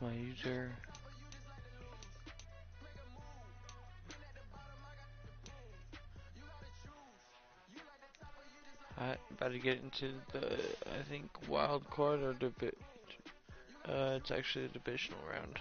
my user. I'm about to get into the, I think, wild card or it's actually a divisional round.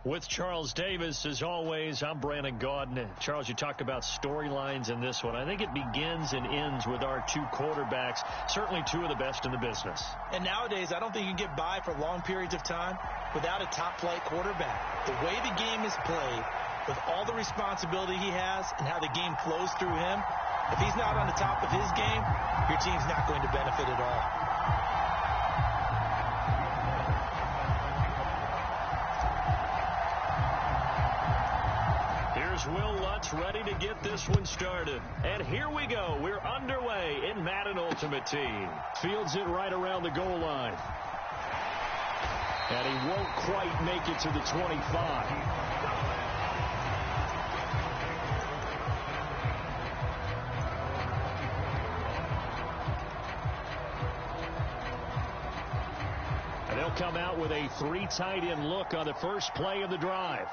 With Charles Davis, as always, I'm Brandon Gaudin. Charles, you talked about storylines in this one. I think it begins and ends with our two quarterbacks, certainly two of the best in the business. And nowadays, I don't think you can get by for long periods of time without a top-flight quarterback. The way the game is played, with all the responsibility he has and how the game flows through him, if he's not on the top of his game, your team's not going to benefit at all. Will Lutz ready to get this one started. And here we go. We're underway in Madden Ultimate Team. Fields it right around the goal line. And he won't quite make it to the 25. And they'll come out with a three tight end look on the first play of the drive.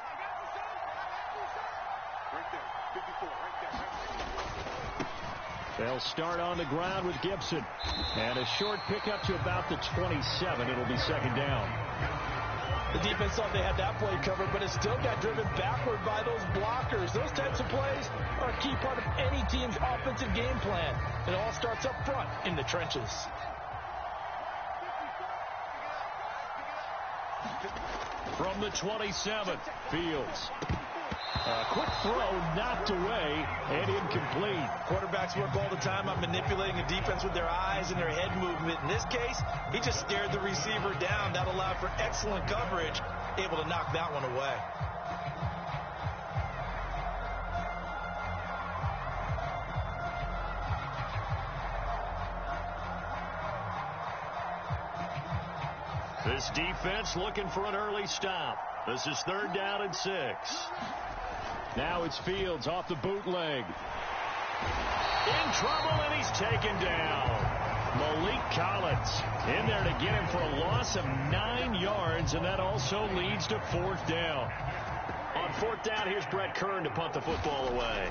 They'll start on the ground with Gibson. And a short pickup to about the 27. It'll be second down. The defense thought they had that play covered, but it still got driven backward by those blockers. Those types of plays are a key part of any team's offensive game plan. It all starts up front in the trenches. From the 27, Fields. A quick throw knocked away and incomplete. Quarterbacks work all the time on manipulating the defense with their eyes and their head movement. In this case, he just stared the receiver down. That allowed for excellent coverage, able to knock that one away. This defense looking for an early stop. This is 3rd down and 6. Now it's Fields off the bootleg. In trouble, and he's taken down. Malik Collins in there to get him for a loss of 9 yards, and that also leads to 4th down. On 4th down, here's Brett Kern to punt the football away.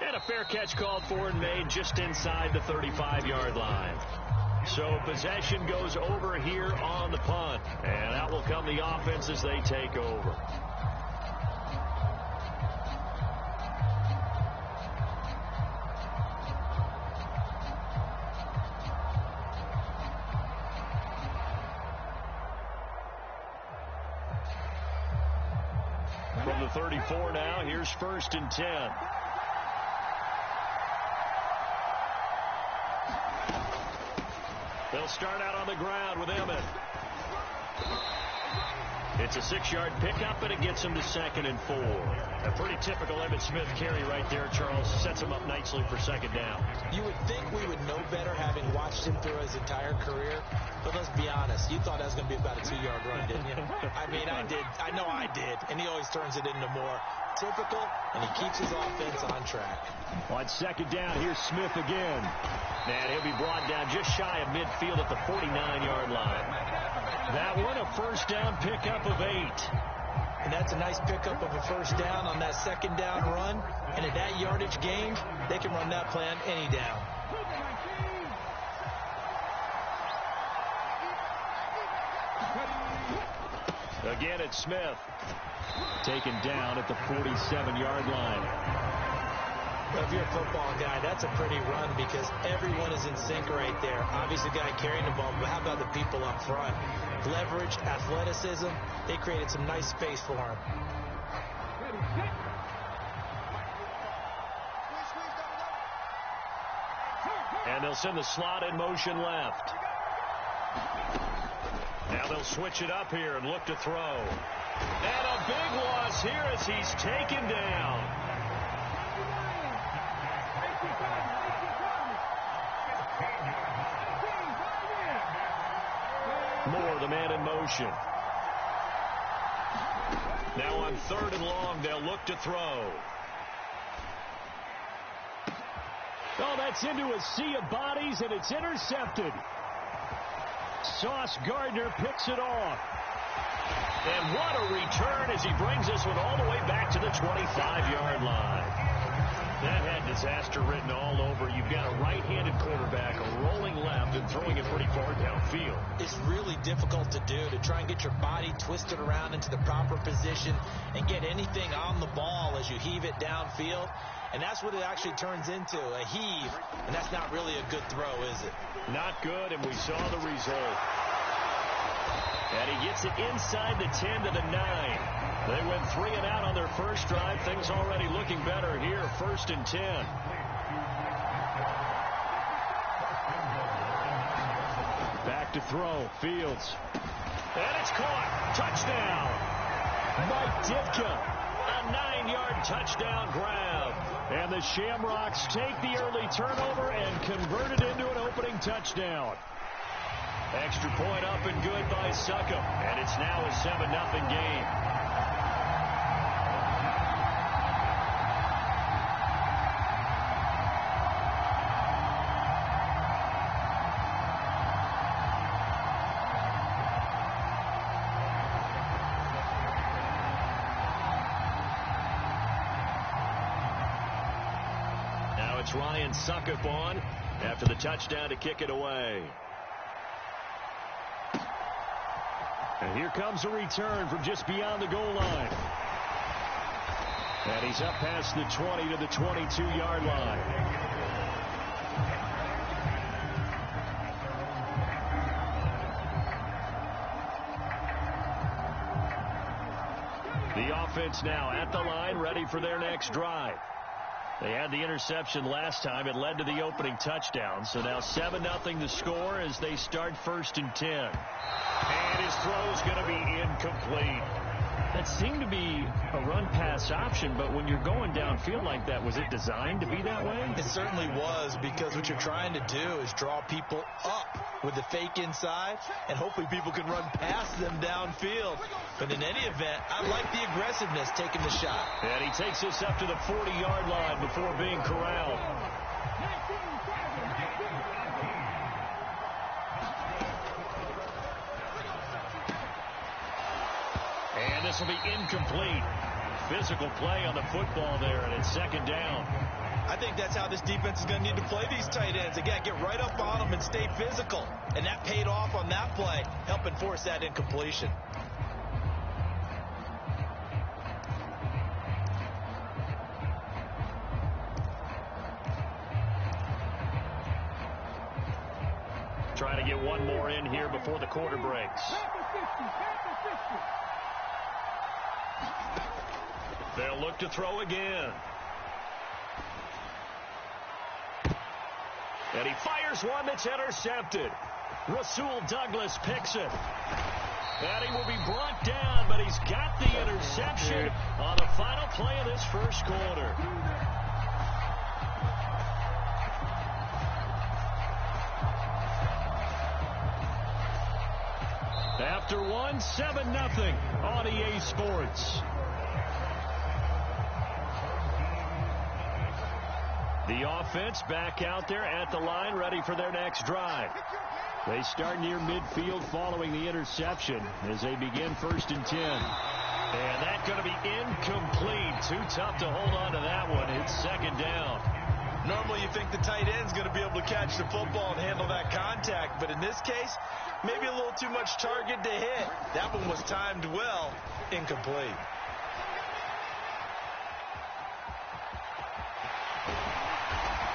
And a fair catch called for and made just inside the 35-yard line. So possession goes over here on the punt. And out will come the offense as they take over. From the 34 now, here's 1st and 10. They'll start out on the ground with Emmett. It's a 6-yard pickup, and it gets him to 2nd and 4. A pretty typical Emmitt Smith carry right there, Charles. Sets him up nicely for 2nd down. You would think we would no better having watched him through his entire career. But let's be honest, you thought that was going to be about a 2-yard run, didn't you? I mean, I did. I know I did. And he always turns it into more. Typical, and he keeps his offense on track. On second down, here's Smith again. And he'll be brought down just shy of midfield at the 49-yard line. That one, a first down pickup of 8. And that's a nice pickup of a first down on that second down run. And in that yardage game, they can run that play on any down. Again, it's Smith. Taken down at the 47-yard line. Well, if you're a football guy, that's a pretty run because everyone is in sync right there. Obviously, the guy carrying the ball, but how about the people up front? Leverage, athleticism, they created some nice space for him. And they'll send the slot in motion left. Now they'll switch it up here and look to throw. And a big loss here as he's taken down. Moore, the man in motion. Now on 3rd and long, they'll look to throw. Oh, that's into a sea of bodies, and it's intercepted. Sauce Gardner picks it off. And what a return as he brings this one all the way back to the 25-yard line. That had disaster written all over. You've got a right-handed quarterback rolling left and throwing it pretty far downfield. It's really difficult to do, to try and get your body twisted around into the proper position and get anything on the ball as you heave it downfield. And that's what it actually turns into, a heave. And that's not really a good throw, is it? Not good, and we saw the result. And he gets it inside the 10 to the 9. They went 3 and out on their first drive. Things already looking better here, 1st and 10. Back to throw, Fields. And it's caught. Touchdown. Mike Ditka, a 9-yard touchdown grab. And the Shamrocks take the early turnover and convert it into an opening touchdown. Extra point up and good by Succop. And it's now a 7-0 game. It's Ryan Succop on after the touchdown to kick it away. And here comes a return from just beyond the goal line. And he's up past the 20 to the 22-yard line. The offense now at the line, ready for their next drive. They had the interception last time. It led to the opening touchdown. So now 7-0 the score as they start 1st and 10. And his throw's going to be incomplete. That seemed to be a run-pass option, but when you're going downfield like that, was it designed to be that way? It certainly was, because what you're trying to do is draw people up with the fake inside, and hopefully people can run past them downfield. But in any event, I like the aggressiveness taking the shot. And he takes this up to the 40-yard line before being corralled. And this will be incomplete. Physical play on the football there, and it's 2nd down. I think that's how this defense is going to need to play these tight ends. Again, get right up on them and stay physical. And that paid off on that play, helping force that incompletion. Trying to get one more in here before the quarter breaks. They'll look to throw again. And he fires one that's intercepted. Rasul Douglas picks it. And he will be brought down, but he's got the interception on the final play of this first quarter. After one, 7-0 on EA Sports. The offense back out there at the line, ready for their next drive. They start near midfield following the interception as they begin 1st and 10. And that's going to be incomplete. Too tough to hold on to that one. It's 2nd down. Normally you think the tight end's going to be able to catch the football and handle that contact, but in this case, maybe a little too much target to hit. That one was timed well. Incomplete.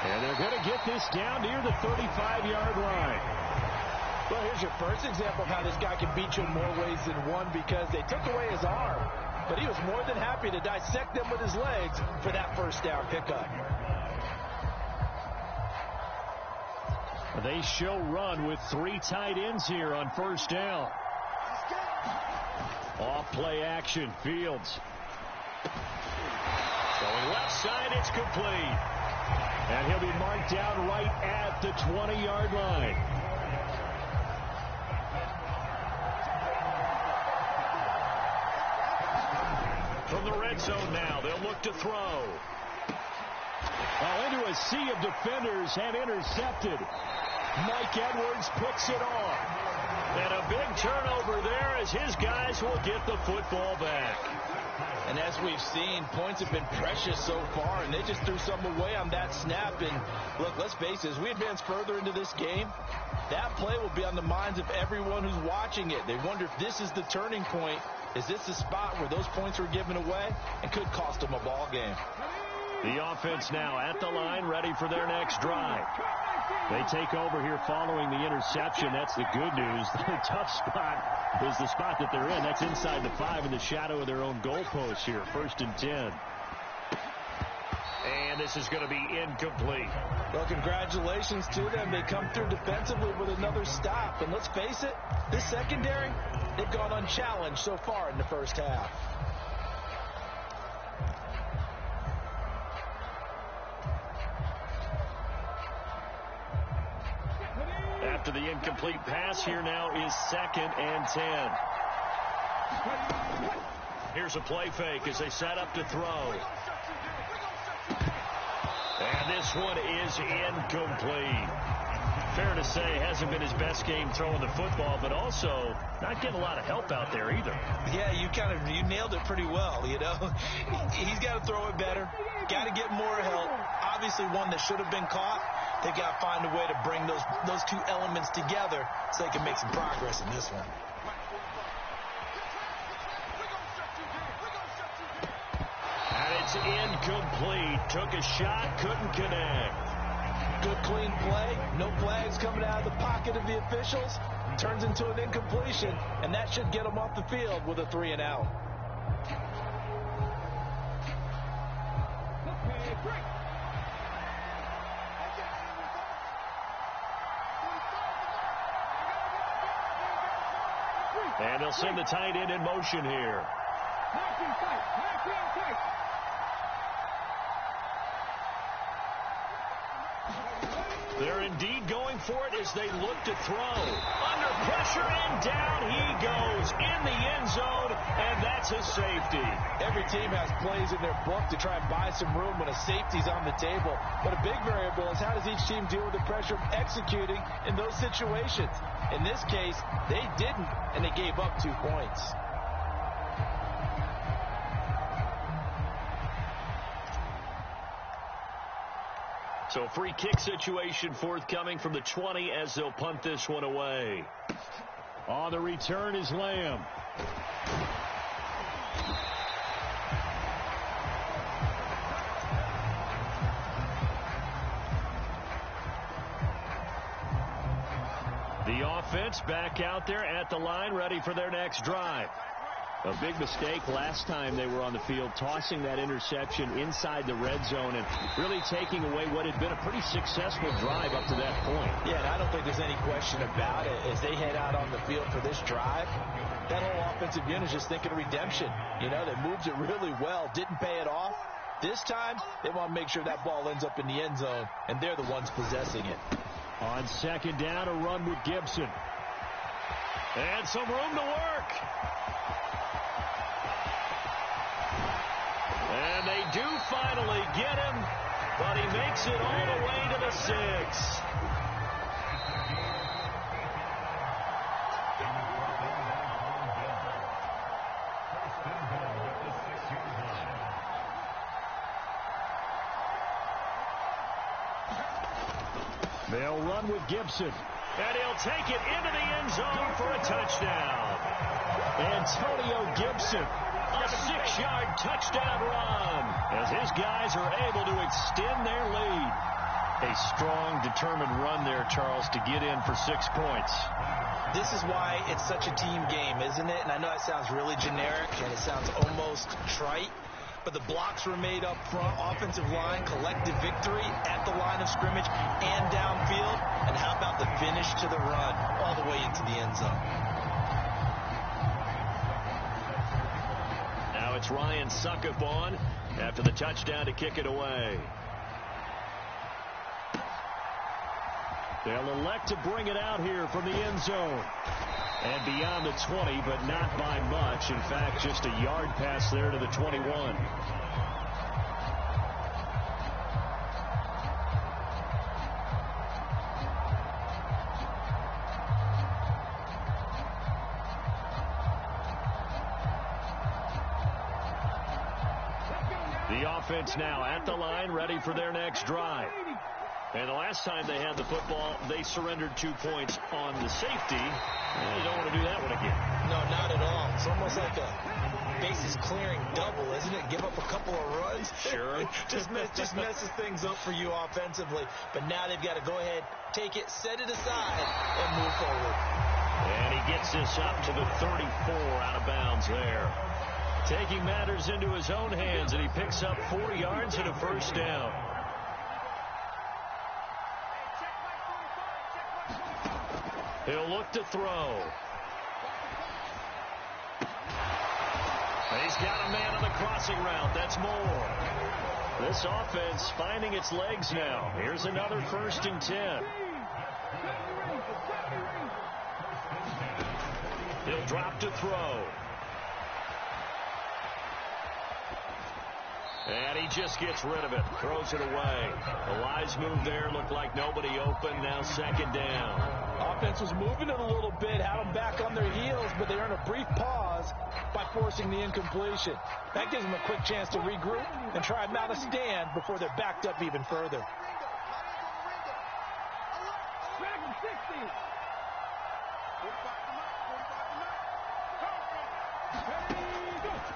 And they're going to get this down near the 35-yard line. Well, here's your first example of how this guy can beat you in more ways than one, because they took away his arm, but he was more than happy to dissect them with his legs for that 1st down pickup. They show run with 3 tight ends here on 1st down. Off play action, Fields. Going left side, it's complete. And he'll be marked down right at the 20-yard line. From the red zone now, they'll look to throw. Into a sea of defenders and intercepted. Mike Edwards picks it off. And a big turnover there as his guys will get the football back. And as we've seen, points have been precious so far, and they just threw some away on that snap. And look, let's face it, as we advance further into this game, that play will be on the minds of everyone who's watching it. They wonder if this is the turning point. Is this the spot where those points were given away and could cost them a ball game? The offense now at the line, ready for their next drive. They take over here following the interception. That's the good news. The tough spot is the spot that they're in. That's inside the 5 in the shadow of their own goalpost here. 1st and 10. And this is going to be incomplete. Well, congratulations to them. They come through defensively with another stop. And let's face it, this secondary, they've gone unchallenged so far in the 1st half. After the incomplete pass, here now is 2nd and 10. Here's a play fake as they set up to throw. And this one is incomplete. Fair to say, hasn't been his best game throwing the football, but also not getting a lot of help out there either. Yeah, you nailed it pretty well, you know. He's got to throw it better. Got to get more help. Obviously one that should have been caught. They got to find a way to bring those 2 elements together so they can make some progress in this one. And it's incomplete. Took a shot, couldn't connect. Good clean play. No flags coming out of the pocket of the officials. Turns into an incompletion, and that should get them off the field with a 3 and out. And they'll send the tight end in motion here. They're indeed going for it as they look to throw. Under pressure, and down he goes in the end zone, and that's a safety. Every team has plays in their book to try and buy some room when a safety's on the table. But a big variable is how does each team deal with the pressure of executing in those situations. In this case, they didn't, and they gave up 2 points. So free kick situation forthcoming from the 20 as they'll punt this one away. On the return is Lamb. The offense back out there at the line, ready for their next drive. A big mistake last time they were on the field, tossing that interception inside the red zone and really taking away what had been a pretty successful drive up to that point. Yeah, and I don't think there's any question about it. As they head out on the field for this drive, that whole offensive unit is just thinking of redemption. You know, they moved it really well, didn't pay it off. This time, they want to make sure that ball ends up in the end zone, and they're the ones possessing it. On 2nd down, a run with Gibson. And some room to work. And they do finally get him, but he makes it all the way to the 6. They'll run with Gibson. And he'll take it into the end zone for a touchdown. Antonio Gibson, a 6-yard touchdown run, as his guys are able to extend their lead. A strong, determined run there, Charles, to get in for 6 points. This is why it's such a team game, isn't it? And I know it sounds really generic and it sounds almost trite, but the blocks were made up front, offensive line, collective victory at the line of scrimmage and downfield. And how about the finish to the run all the way into the end zone? Now it's Ryan Suckup on after the touchdown to kick it away. They'll elect to bring it out here from the end zone. And beyond the 20, but not by much. In fact, just a yard pass there to the 21. The offense now at the line, ready for their next drive. And the last time they had the football, they surrendered 2 points on the safety. And you don't want to do that one again. No, not at all. It's almost like a bases clearing double, isn't it? Give up a couple of runs. Sure. just messes things up for you offensively. But now they've got to go ahead, take it, set it aside, and move forward. And he gets this up to the 34 out of bounds there. Taking matters into his own hands, and he picks up 4 yards and a first down. He'll look to throw. He's got a man on the crossing route. That's more. This offense finding its legs now. Here's another 1st and 10. He'll drop to throw. And he just gets rid of it. Throws it away. A wise move there. Looked like nobody open. Now 2nd down. Offense was moving it a little bit, had them back on their heels, but they earned a brief pause by forcing the incompletion. That gives them a quick chance to regroup and try and mount a stand before they're backed up even further.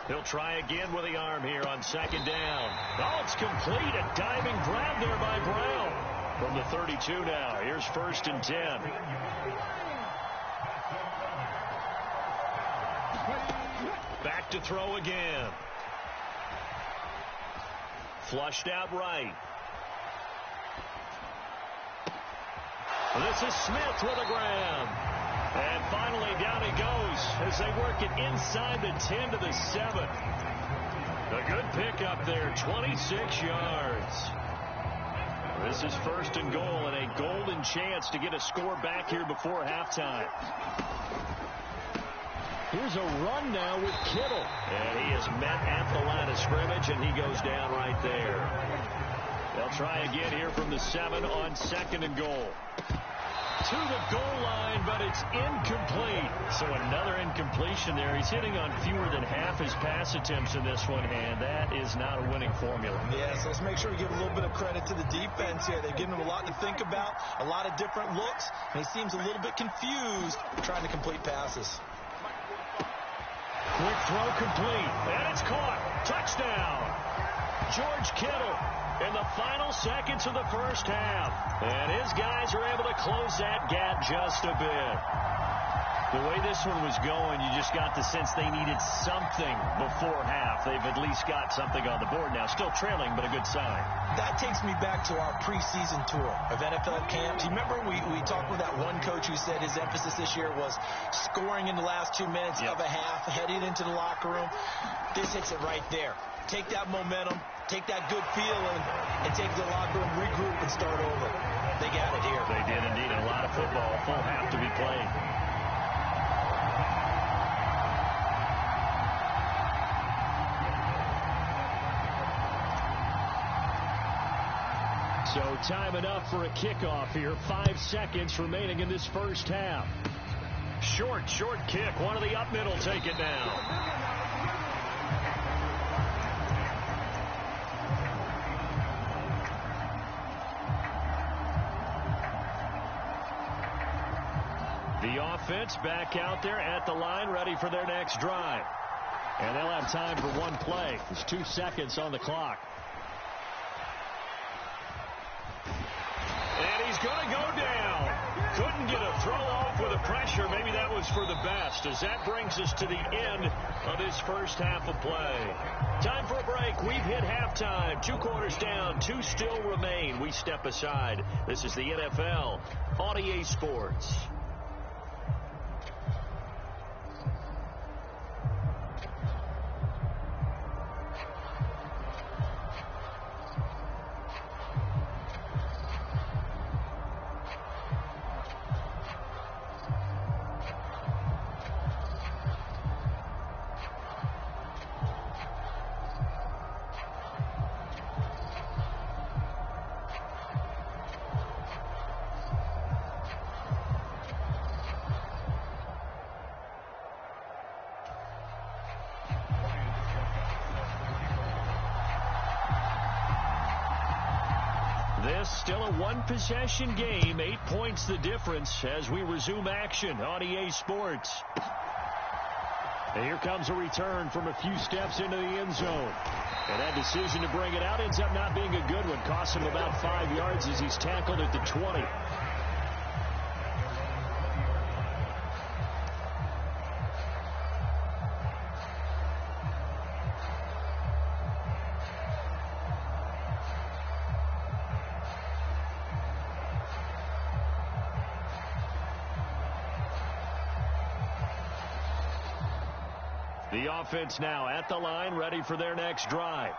He'll try again with the arm here on 2nd down. Oh, it's complete. A diving grab there by Brown. From the 32 now. Here's 1st and 10. Back to throw again. Flushed out right. This is Smith with a grab. And finally down he goes as they work it inside the 10 to the 7. A good pickup there, 26 yards. This is 1st and goal and a golden chance to get a score back here before halftime. Here's a run now with Kittle. And he is met at the line of scrimmage, and he goes down right there. They'll try again here from the 7 on 2nd and goal. To the goal line, but it's incomplete. So another incompletion there. He's hitting on fewer than half his pass attempts in this one, and that is not a winning formula. Yeah, so let's make sure we give a little bit of credit to the defense here. They've given him a lot to think about, a lot of different looks, and he seems a little bit confused trying to complete passes. Quick throw complete, and it's caught. Touchdown. George Kittle in the final seconds of the first half. And his guys are able to close that gap just a bit. The way this one was going, you just got the sense they needed something before half. They've at least got something on the board now. Still trailing, but a good sign. That takes me back to our preseason tour of NFL camps. You remember we talked with that one coach who said his emphasis this year was scoring in the last 2 minutes of a half, heading into the locker room. This hits it right there. Take that momentum, take that good feeling, and take the locker room, regroup, and start over. They got it here. They did indeed. A lot of football, full half to be played. So time enough for a kickoff here. 5 seconds remaining in this first half. Short kick. One of the up middle take it down. The offense back out there at the line, ready for their next drive. And they'll have time for one play. There's 2 seconds on the clock. And he's going to go down. Couldn't get a throw off with the pressure. Maybe that was for the best, as that brings us to the end of this first half of play. Time for a break. We've hit halftime. 2 quarters down. 2 still remain. We step aside. This is the NFL on EA Sports. This still a one-possession game. 8 points the difference as we resume action on EA Sports. And here comes a return from a few steps into the end zone. And that decision to bring it out ends up not being a good one. Costs him about 5 yards as he's tackled at the 20. The offense now at the line, ready for their next drive.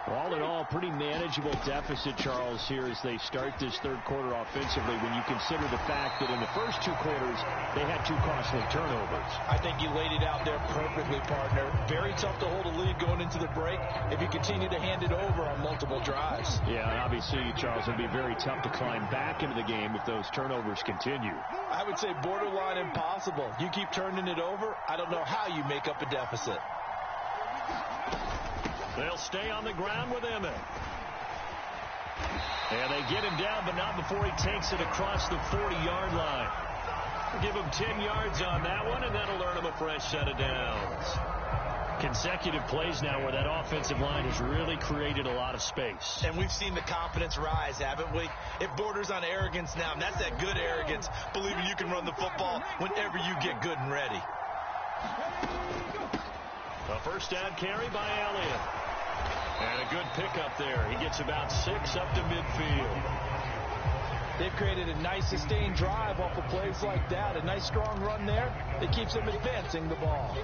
All in all, pretty manageable deficit, Charles, here as they start this third quarter offensively when you consider the fact that in the first 2 quarters, they had 2 costly turnovers. I think you laid it out there perfectly, partner. Very tough to hold a lead going into the break if you continue to hand it over on multiple drives. Yeah, and obviously, Charles, it'll be very tough to climb back into the game if those turnovers continue. I would say borderline impossible. You keep turning it over, I don't know how you make up a deficit. They'll stay on the ground with Emmett. And they get him down, but not before he takes it across the 40-yard line. Give him 10 yards on that one, and that'll earn him a fresh set of downs. Consecutive plays now where that offensive line has really created a lot of space. And we've seen the confidence rise, haven't we? It borders on arrogance now, and that's that good arrogance, believing you can run the football whenever you get good and ready. A first down carry by Elliott. And a good pickup there. He gets about 6 up to midfield. They've created a nice sustained drive off of plays like that. A nice strong run there that keeps them advancing the ball.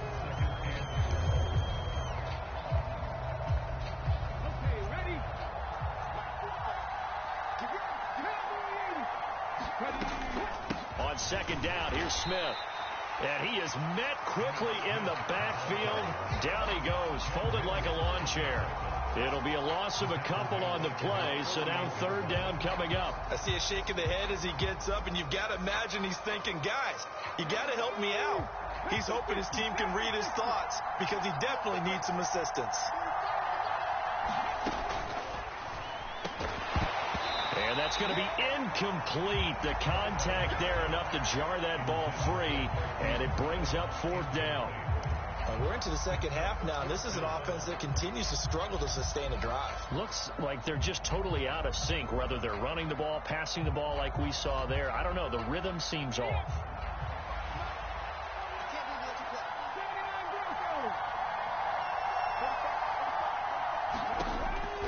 On second down, here's Smith. And he is met quickly in the backfield. Down he goes, folded like a lawn chair. It'll be a loss of a couple on the play, so now third down coming up. I see a shake of the head as he gets up, and you've got to imagine he's thinking, guys, you got to help me out. He's hoping his team can read his thoughts because he definitely needs some assistance. And that's going to be incomplete. The contact there enough to jar that ball free, and it brings up fourth down. We're into the second half now, and this is an offense that continues to struggle to sustain a drive. Looks like they're just totally out of sync, whether they're running the ball, passing the ball like we saw there. I don't know. The rhythm seems off.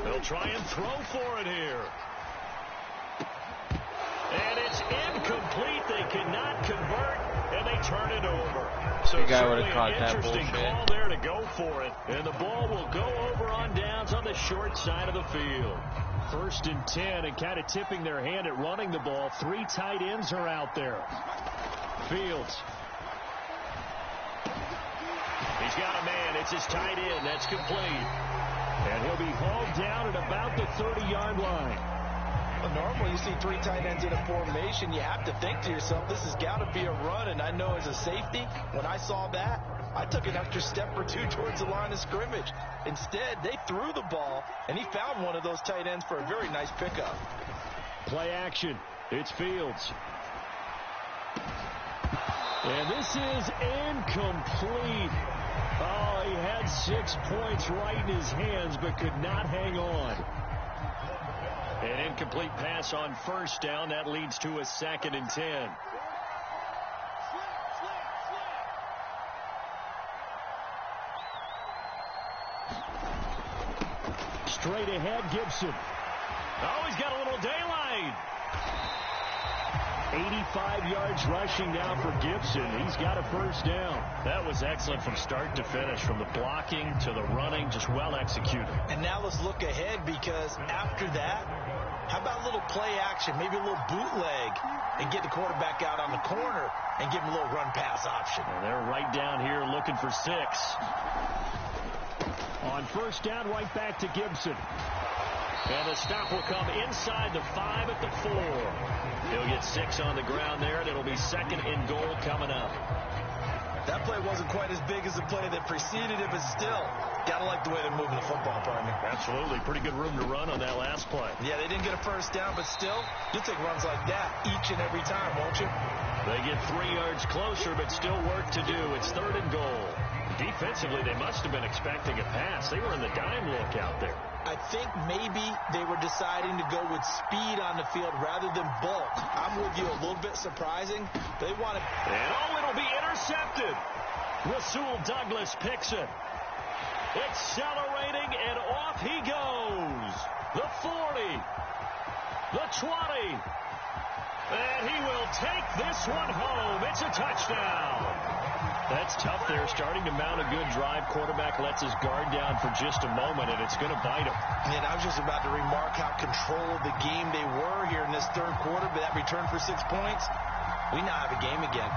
They'll try and throw for it here. And it's incomplete. They cannot convert, and they turn it over. So the guy would have caught that interesting call there to go for it. And the ball will go over on downs on the short side of the field. 1st and 10, and kind of tipping their hand at running the ball. 3 tight ends are out there. Fields. He's got a man. It's his tight end. That's complete. And he'll be hauled down at about the 30-yard line. Well, normally you see 3 tight ends in a formation. You have to think to yourself, this has got to be a run. And I know as a safety, when I saw that, I took an extra step or 2 towards the line of scrimmage. Instead, they threw the ball, and he found one of those tight ends for a very nice pickup. Play action. It's Fields. And this is incomplete. Oh, he had 6 points right in his hands, but could not hang on. An incomplete pass on first down. That leads to a 2nd and 10. Straight ahead, Gibson. Oh, he's got a little daylight. 85 yards rushing now for Gibson. He's got a first down. That was excellent from start to finish, from the blocking to the running, just well executed. And now let's look ahead, because after that, how about a little play action, maybe a little bootleg, and get the quarterback out on the corner and give him a little run-pass option. And they're right down here looking for 6. On first down, right back to Gibson. And the stop will come inside the 5 at the 4. He'll get 6 on the ground there, and it'll be 2nd and goal coming up. That play wasn't quite as big as the play that preceded it, but still, got to like the way they're moving the football, partner. Absolutely. Pretty good room to run on that last play. Yeah, they didn't get a first down, but still, you'll take runs like that each and every time, won't you? They get 3 yards closer, but still work to do. It's 3rd and goal. Defensively, they must have been expecting a pass. They were in the dime look out there. I think maybe they were deciding to go with speed on the field rather than bulk. I'm with you, a little bit surprising. They want to... And it'll be intercepted. Rasul Douglas picks it. Accelerating, and off he goes. The 40. The 20. And he will take this one home. It's a touchdown. That's tough there, starting to mount a good drive. Quarterback lets his guard down for just a moment, and it's going to bite him. And I was just about to remark how controlled the game they were here in this 3rd quarter, but that return for 6 points, we now have a game again.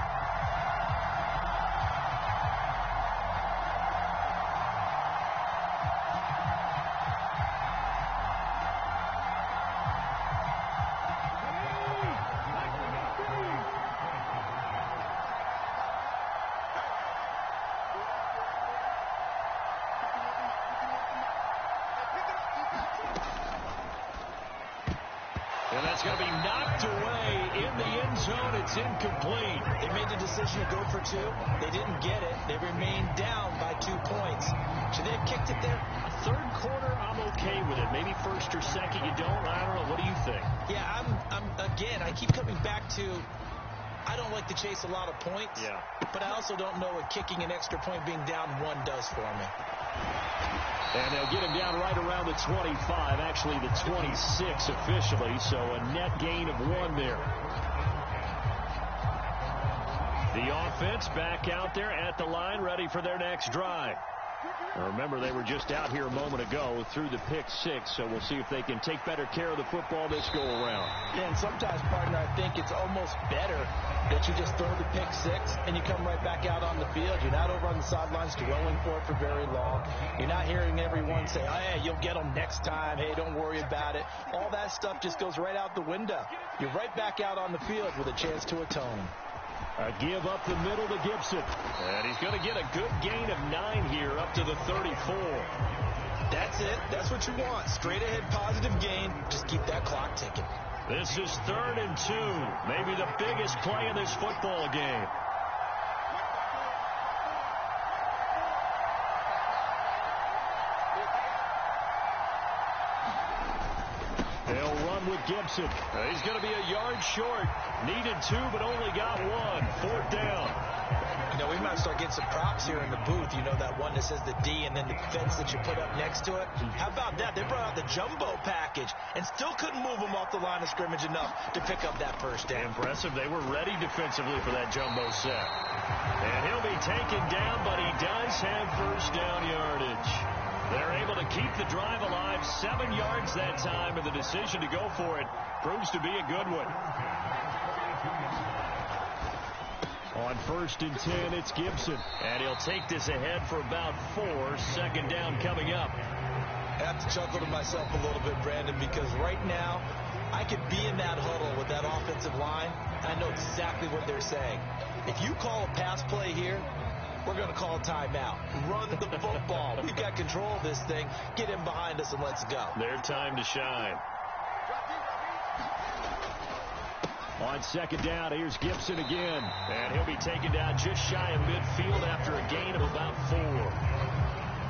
And that's going to be knocked away in the end zone. It's incomplete. They made the decision to go for 2. They didn't get it. They remained down by 2 points. Should they have kicked it there? 3rd quarter, I'm okay with it. Maybe 1st or 2nd, you don't. I don't know. What do you think? Yeah, again, I keep coming back to, I don't like to chase a lot of points. Yeah. But I also don't know what kicking an extra point being down 1 does for me. And they'll get him down right around the 25, actually the 26 officially, so a net gain of 1 there. The offense back out there at the line, ready for their next drive. Now remember, they were just out here a moment ago through the pick 6, so we'll see if they can take better care of the football this go-around. Yeah, and sometimes, partner, I think it's almost better that you just throw the pick 6 and you come right back out on the field. You're not over on the sidelines dwelling for it for very long. You're not hearing everyone say, oh, hey, you'll get them next time. Hey, don't worry about it. All that stuff just goes right out the window. You're right back out on the field with a chance to atone. A give up the middle to Gibson. And he's going to get a good gain of 9 here up to the 34. That's it. That's what you want. Straight ahead positive gain. Just keep that clock ticking. This is 3rd and 2. Maybe the biggest play in this football game. They'll run with Gibson. He's going to be a yard short. Needed 2, but only got 1. 4th down. You know, we might start getting some props here in the booth. You know, that one that says the D and then the fence that you put up next to it. How about that? They brought out the jumbo package and still couldn't move them off the line of scrimmage enough to pick up that first down. Impressive. They were ready defensively for that jumbo set. And he'll be taken down, but he does have first down yardage. They're able to keep the drive alive. 7 yards that time, and the decision to go for it proves to be a good one. On 1st and 10, it's Gibson. And he'll take this ahead for about 4. 2nd down coming up. I have to chuckle to myself a little bit, Brandon, because right now I could be in that huddle with that offensive line. I know exactly what they're saying. If you call a pass play here, we're going to call a timeout. Run the football. We've got control of this thing. Get him behind us and let's go. Their time to shine. On second down, here's Gibson again. And he'll be taken down just shy of midfield after a gain of about 4.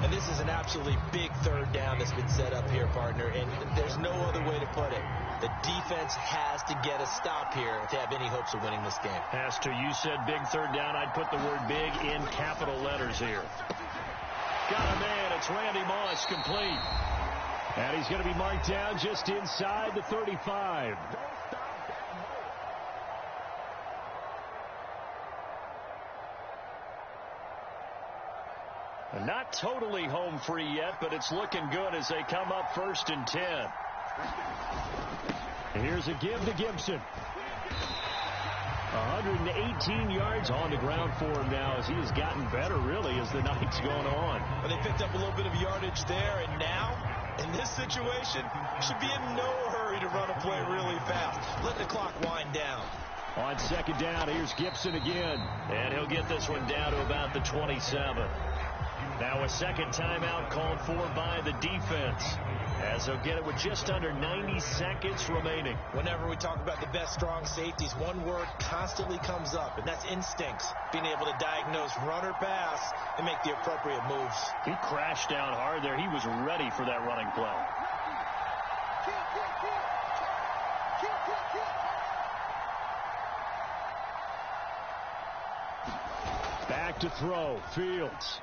And this is an absolutely big third down that's been set up here, partner. And there's no other way to put it. The defense has to get a stop here if they have any hopes of winning this game. Pastor, you said big third down. I'd put the word big in capital letters here. Got a man. It's Randy Moss, complete. And he's going to be marked down just inside the 35. Not totally home free yet, but it's looking good as they come up 1st and 10. Here's a give to Gibson. 118 yards on the ground for him now as he has gotten better, really, as the night's going on. Well, they picked up a little bit of yardage there, and now, in this situation, should be in no hurry to run a play really fast. Let the clock wind down. On second down, here's Gibson again. And he'll get this one down to about the 27. Now a second timeout called for by the defense, as they'll get it with just under 90 seconds remaining. Whenever we talk about the best strong safeties, one word constantly comes up, and that's instincts. Being able to diagnose run or pass and make the appropriate moves. He crashed down hard there. He was ready for that running play. Back to throw. Fields.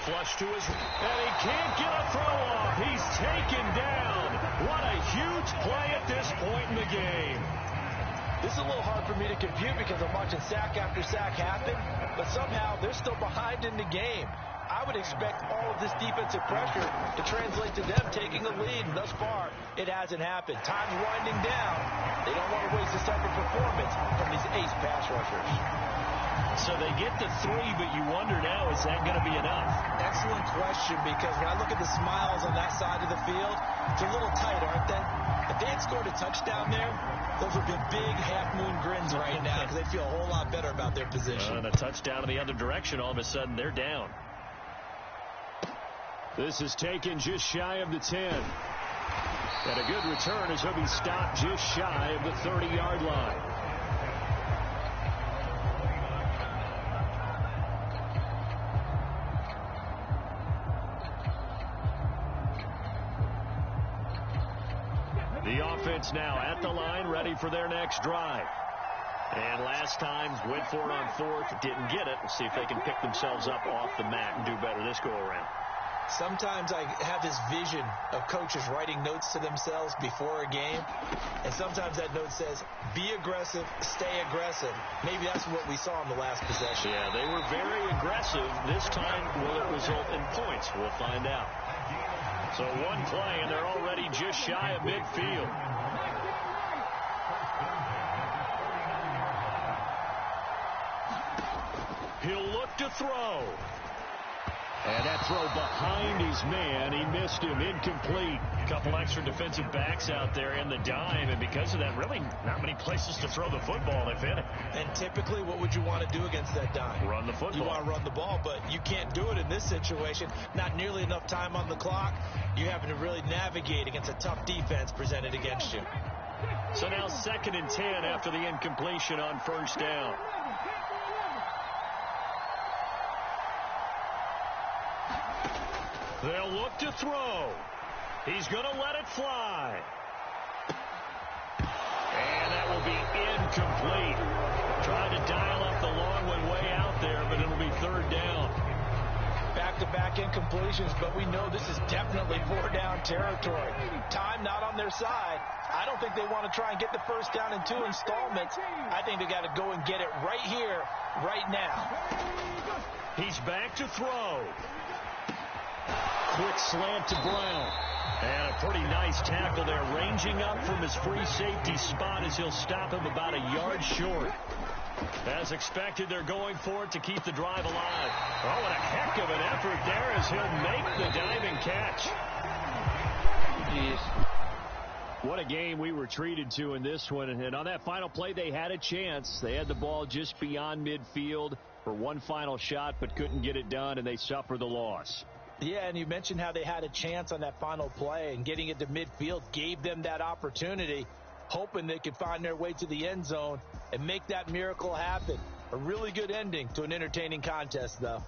Flush to his, and he can't get a throw off. He's taken down. What a huge play at this point in the game. This is a little hard for me to compute because I'm watching sack after sack happen, but somehow they're still behind in the game. I would expect all of this defensive pressure to translate to them taking a lead, and thus far, it hasn't happened. Time's winding down. They don't want to waste this type of performance from these ace pass rushers. So they get to 3, but you wonder now, is that going to be enough? Excellent question, because when I look at the smiles on that side of the field, it's a little tight, aren't they? If they had scored a touchdown there, those would be big half-moon grins right now because they feel a whole lot better about their position. And a touchdown in the other direction, all of a sudden they're down. This is taken just shy of the 10. And a good return as he'll be stopped just shy of the 30-yard line. The offense now at the line, ready for their next drive. And last time, went for it on 4th, didn't get it. We'll see if they can pick themselves up off the mat and do better this go-around. Sometimes I have this vision of coaches writing notes to themselves before a game, and sometimes that note says, be aggressive, stay aggressive. Maybe that's what we saw in the last possession. Yeah, they were very aggressive. This time, will it result in points? We'll find out. So one play, and they're already just shy of midfield. He'll look to throw. And that throw behind his man, he missed him, incomplete. A couple extra defensive backs out there in the dime, and because of that, really not many places to throw the football if any. And typically, what would you want to do against that dime? Run the football. You want to run the ball, but you can't do it in this situation. Not nearly enough time on the clock. You're having to really navigate against a tough defense presented against you. So now 2nd and 10 after the incompletion on 1st down. They'll look to throw. He's going to let it fly. And that will be incomplete. Trying to dial up the long one way out there, but it'll be 3rd down. Back-to-back incompletions, but we know this is definitely 4-down territory. Time not on their side. I don't think they want to try and get the first down in 2 installments. I think they got to go and get it right here, right now. He's back to throw. Quick slant to Brown. And a pretty nice tackle there, ranging up from his free safety spot as he'll stop him about a yard short. As expected, they're going for it to keep the drive alive. Oh, what a heck of an effort there as he'll make the diving catch. Jeez. What a game we were treated to in this one. And on that final play, they had a chance. They had the ball just beyond midfield for one final shot, but couldn't get it done, and they suffer the loss. Yeah, and you mentioned how they had a chance on that final play, and getting it to midfield gave them that opportunity, hoping they could find their way to the end zone and make that miracle happen. A really good ending to an entertaining contest, though.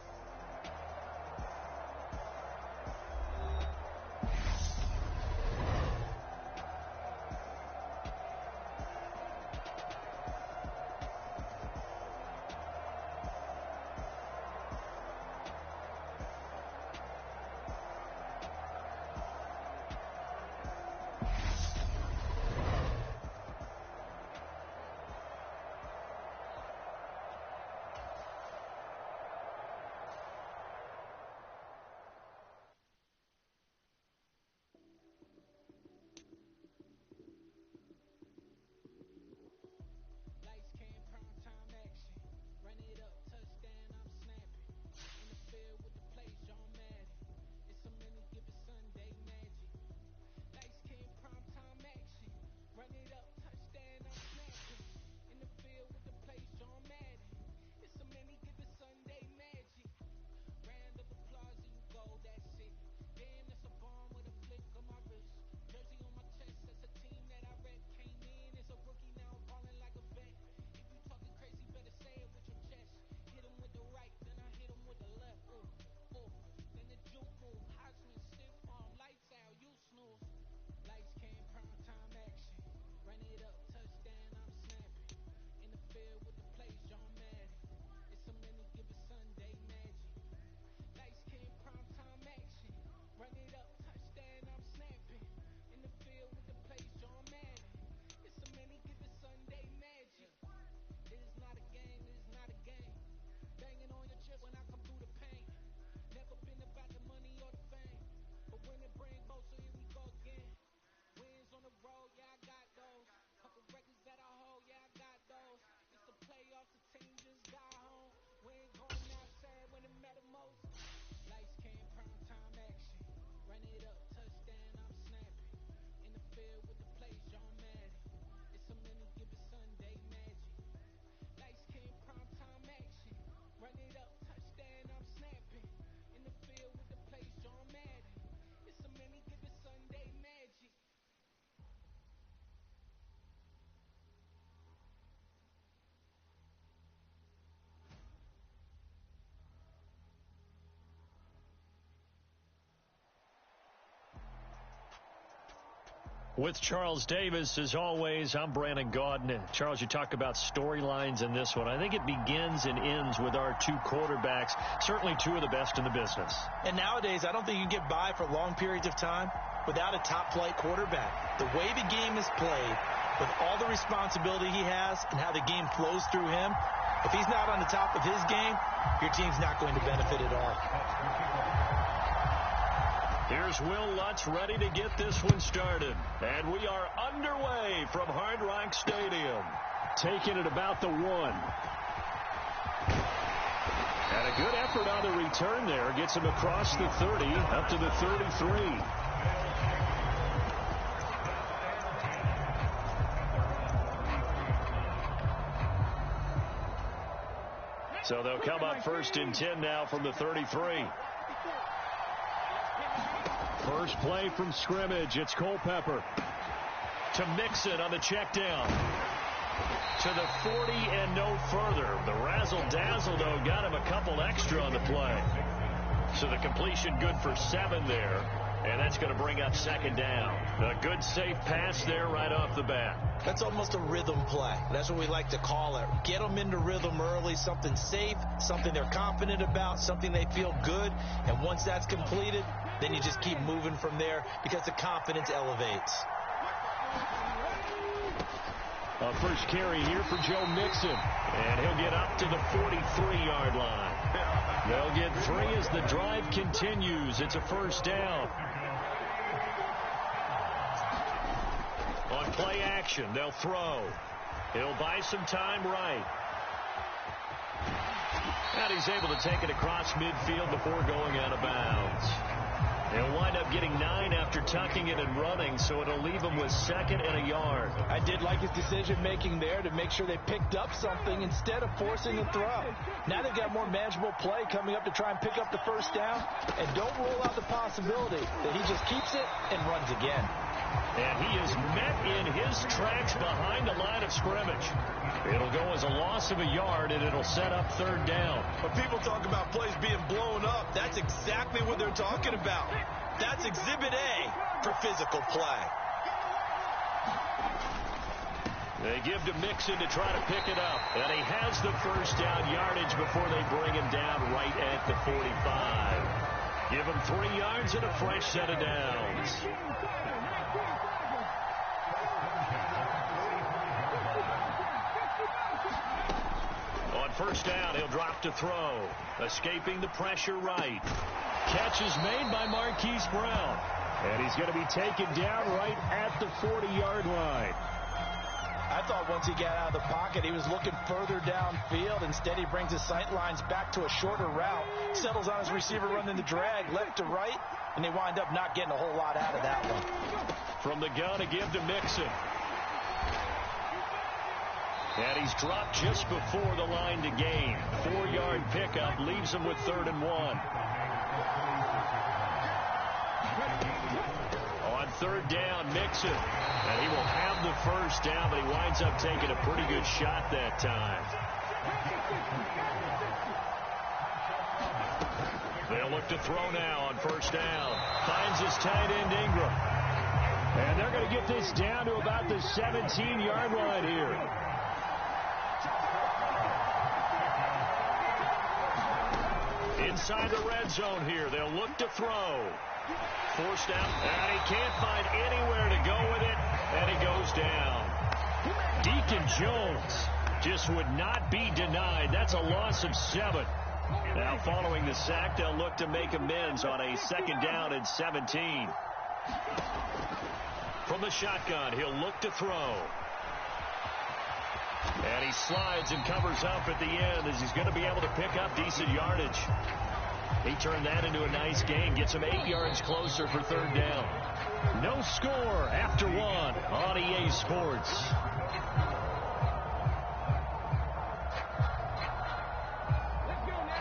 With Charles Davis, as always, I'm Brandon Gaudin. Charles, you talk about storylines in this one. I think it begins and ends with our two quarterbacks, certainly two of the best in the business. And nowadays, I don't think you can get by for long periods of time without a top-flight quarterback. The way the game is played, with all the responsibility he has and how the game flows through him, if he's not on the top of his game, your team's not going to benefit at all. Here's Will Lutz ready to get this one started. And we are underway from Hard Rock Stadium. Taking it about the 1. And a good effort on the return there. Gets him across the 30, up to the 33. So they'll come up 1st and 10 now from the 33. First play from scrimmage. It's Culpepper to Mixon on the check down. To the 40 and no further. The razzle-dazzle, though, got him a couple extra on the play. So the completion good for 7 there. And that's going to bring up 2nd down. A good, safe pass there right off the bat. That's almost a rhythm play. That's what we like to call it. Get them into rhythm early, something safe, something they're confident about, something they feel good. And once that's completed, then you just keep moving from there because the confidence elevates. First carry here for Joe Mixon. And he'll get up to the 43-yard line. They'll get 3 as the drive continues. It's a 1st down. On play action, they'll throw. He'll buy some time right. And he's able to take it across midfield before going out of bounds. He'll wind up getting 9 after tucking it and running, so it'll leave him with 2nd and a yard. I did like his decision-making there to make sure they picked up something instead of forcing a throw. Now they've got more manageable play coming up to try and pick up the first down, and don't rule out the possibility that he just keeps it and runs again. And he is met in his tracks behind the line of scrimmage. It'll go as a loss of a yard, and it'll set up 3rd down. When people talk about plays being blown up, that's exactly what they're talking about. That's Exhibit A for physical play. They give to Mixon to try to pick it up. And he has the first down yardage before they bring him down right at the 45. Give him 3 yards and a fresh set of downs. On first down, he'll drop to throw. Escaping the pressure right. Catch is made by Marquise Brown. And he's going to be taken down right at the 40-yard line. I thought once he got out of the pocket, he was looking further downfield. Instead, he brings his sight lines back to a shorter route, settles on his receiver running the drag left to right, and they wind up not getting a whole lot out of that one. From the gun to give to Mixon. And he's dropped just before the line to gain. 4-yard pickup leaves him with 3rd and 1. On 3rd down, Mixon. And he will have the first down, but he winds up taking a pretty good shot that time. They'll look to throw now on first down. Finds his tight end Ingram. And they're going to get this down to about the 17-yard line here. Inside the red zone here. They'll look to throw. Forced out, and he can't find anywhere to go with it, and he goes down. Deacon Jones just would not be denied. That's a loss of 7. Now following the sack, they'll look to make amends on a 2nd down and 17. From the shotgun, he'll look to throw. And he slides and covers up at the end as he's going to be able to pick up decent yardage. He turned that into a nice gain, gets him 8 yards closer for 3rd down. No score after 1 on EA Sports.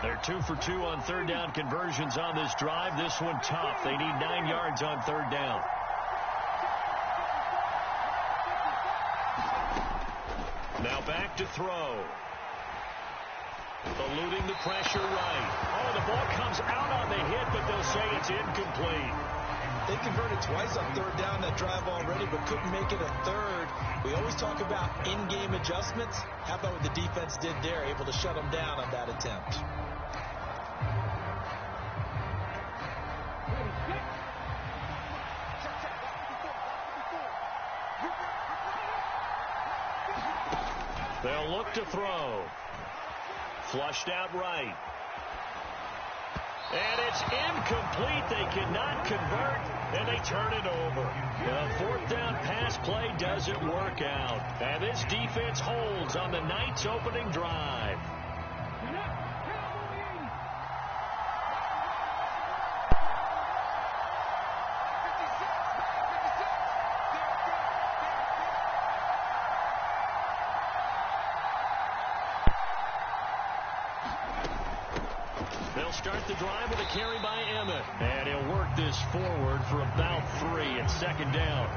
They're 2 for 2 on 3rd down conversions on this drive. This one tough. They need 9 yards on 3rd down. Now back to throw. Eluding the pressure right. Oh, the ball comes out on the hit, but they'll say it's incomplete. They converted twice on 3rd down that drive already, but couldn't make it a 3rd. We always talk about in-game adjustments. How about what the defense did there, able to shut them down on that attempt? They'll look to throw. Flushed out right. And it's incomplete. They cannot convert, and they turn it over. The 4th down pass play doesn't work out. And this defense holds on the night's opening drive. They'll start the drive with a carry by Emmett. And he'll work this forward for about 3 at 2nd down.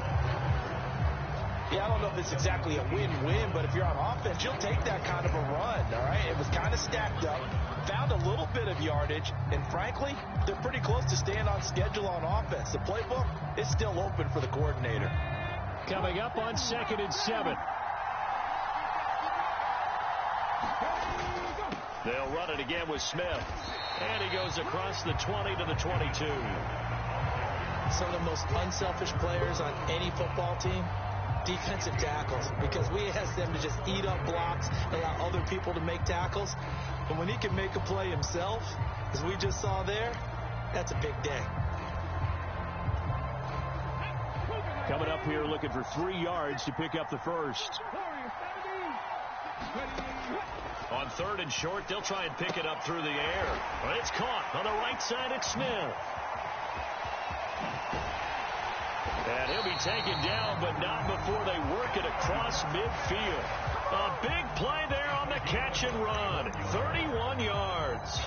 Yeah, I don't know if it's exactly a win-win, but if you're on offense, you'll take that kind of a run, all right? It was kind of stacked up, found a little bit of yardage, and frankly, they're pretty close to staying on schedule on offense. The playbook is still open for the coordinator. Coming up on 2nd and 7. They'll run it again with Smith. And he goes across the 20 to the 22. Some of the most unselfish players on any football team, defensive tackles, because we ask them to just eat up blocks, allow other people to make tackles. But when he can make a play himself, as we just saw there, that's a big day. Coming up here looking for 3 yards to pick up the first. On 3rd and short, they'll try and pick it up through the air. But it's caught on the right side. It's Smith. He'll be taken down, but not before they work it across midfield. A big play there on the catch and run. 31 yards.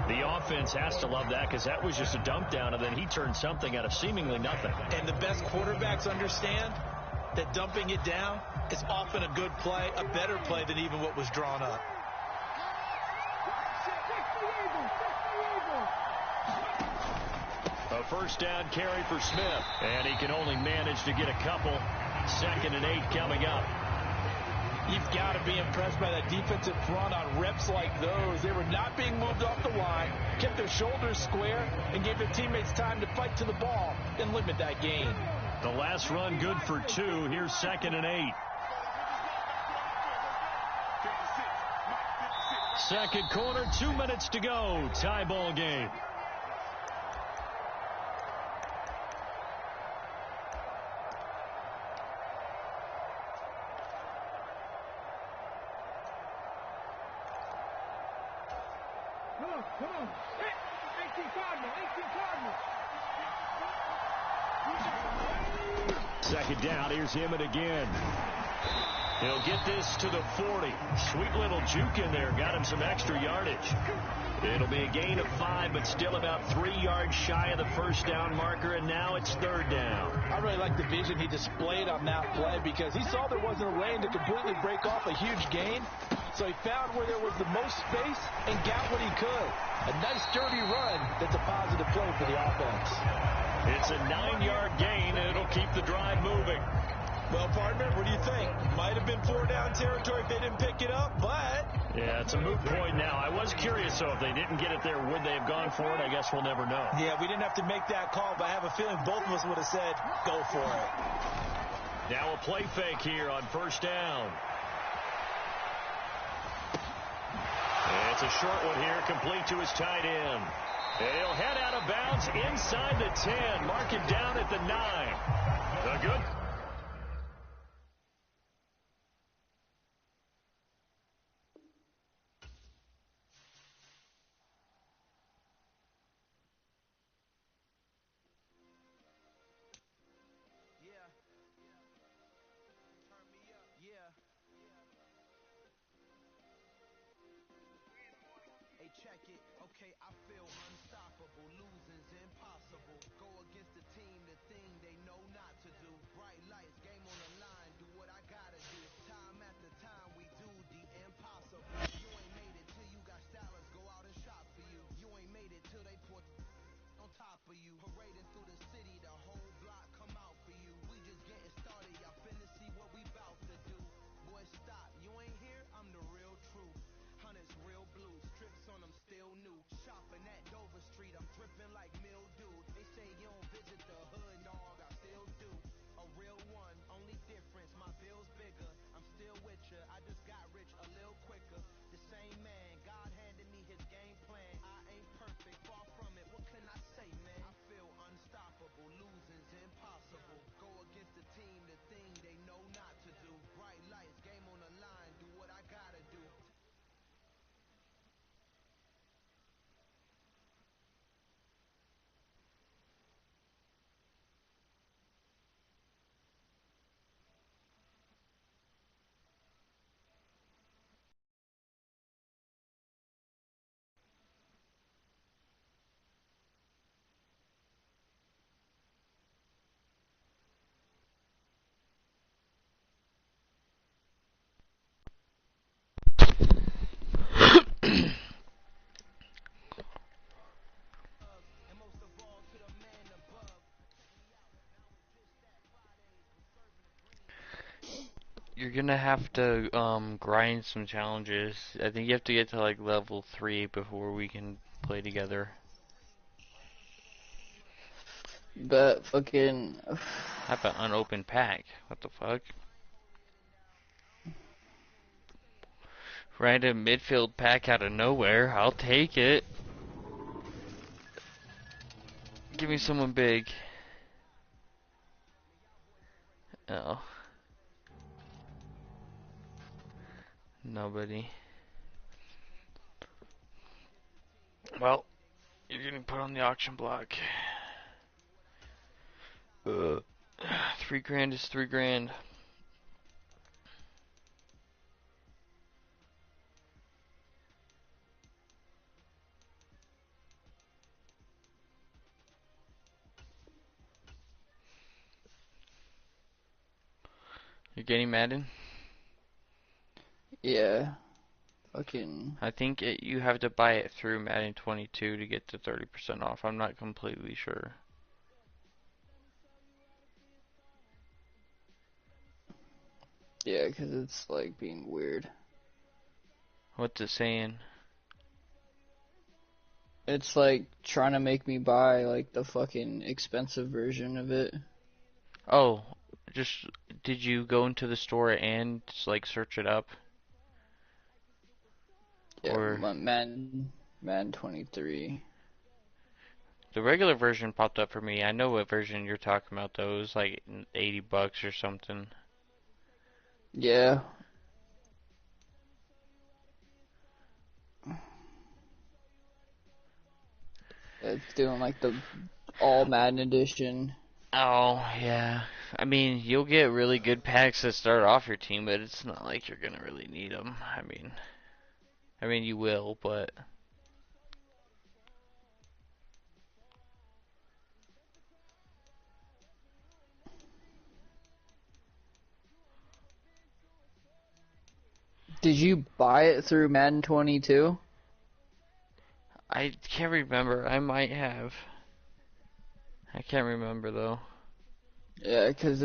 The offense has to love that because that was just a dump down, and then he turned something out of seemingly nothing. And the best quarterbacks understand that dumping it down is often a good play, a better play than even what was drawn up. A first down carry for Smith, and he can only manage to get a couple. 2nd and 8 coming up. You've got to be impressed by that defensive front on reps like those. They were not being moved off the line, kept their shoulders square, and gave their teammates time to fight to the ball and limit that gain. The last run good for 2. Here's 2nd and 8. Second quarter, 2 minutes to go. Tie ball game. Come on. 18 Cardinal. 18 Cardinal. Second down. Here's him and again. He'll get this to the 40. Sweet little juke in there. Got him some extra yardage. It'll be a gain of 5, but still about 3 yards shy of the first down marker, and now it's 3rd down. I really like the vision he displayed on that play because he saw there wasn't a lane to completely break off a huge gain. So he found where there was the most space and got what he could. A nice, dirty run that's a positive play for the offense. It's a 9-yard gain, and it'll keep the drive moving. Well, partner, what do you think? Might have been 4-down territory if they didn't pick it up, but... Yeah, it's a moot point now. I was curious, though, if they didn't get it there, would they have gone for it? I guess we'll never know. Yeah, we didn't have to make that call, but I have a feeling both of us would have said, go for it. Now a play fake here on first down. It's a short one here, complete to his tight end. He'll head out of bounds inside the 10. Mark him down at the 9. The good. You're gonna have to grind some challenges. I think you have to get to like level 3 before we can play together. But fucking... Have an unopened pack. What the fuck? Random midfield pack out of nowhere. I'll take it. Give me someone big. Oh. Nobody. Well, you're getting put on the auction block. $3 grand is $3 grand. You're getting Madden? Yeah. Fucking. I think you have to buy it through Madden 22 to get the 30% off. I'm not completely sure. Yeah, because it's like being weird. What's it saying? It's like trying to make me buy like the fucking expensive version of it. Oh, just did you go into the store and just, like search it up? Yeah, Or Man 23. the regular version popped up for me. I know what version you're talking about though. It was like $80 or something. Yeah. It's doing like the all Madden edition. Oh, yeah. I mean, you'll get really good packs to start off your team, but it's not like you're gonna really need them. I mean you will, but Did you buy it through Madden 22? I can't remember. I might have. I can't remember though. Yeah, because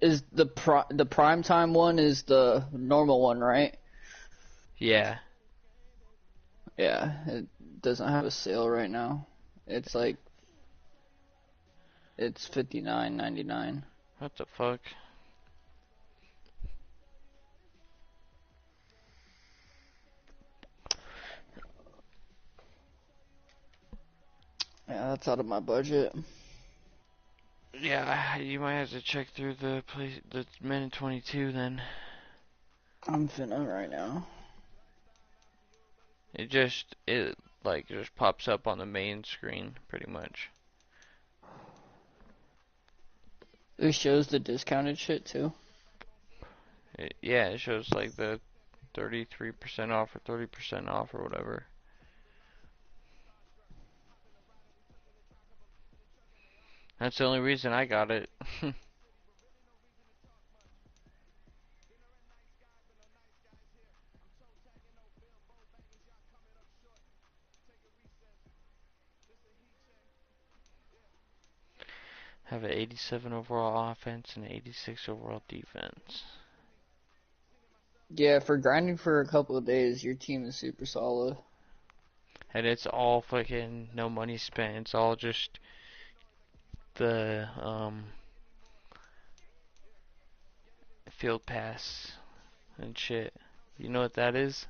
is the prime time one is the normal one, right? Yeah. Yeah, it doesn't have a sale right now. It's like it's 59.99. What the fuck? Yeah, that's out of my budget. Yeah, you might have to check through the Men 22 then. I'm finna right now. It like just pops up on the main screen pretty much. It shows the discounted shit too. Yeah, it shows like the 33% off or 30% off or whatever. That's the only reason I got it. Have an 87 overall offense and an 86 overall defense. Yeah, for grinding for a couple of days, your team is super solid. And it's all fucking no money spent. It's all just the field pass and shit. You know what that is?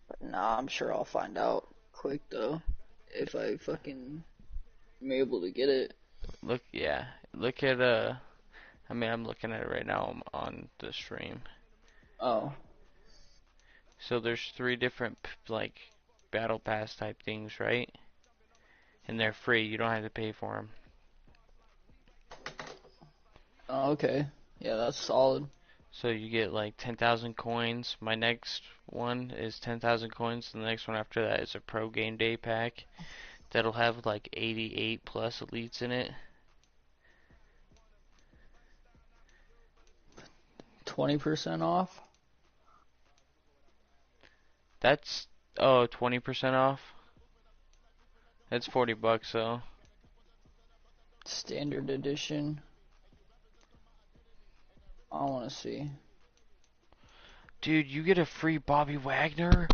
But nah, I'm sure I'll find out quick though. If I fucking am able to get it. Look, yeah. Look at I'm looking at it right now on the stream. Oh, So there's three different like battle pass type things, right? And they're free. You don't have to pay for them. oh, okay. Yeah, that's solid. So you get like 10,000 coins. My next one is 10,000 coins. The next one after that is a pro game day pack that'll have like 88 plus elites in it. 20% off. That's, oh, 20% off. That's $40 though. Standard edition. I want to see. Dude, you get a free Bobby Wagner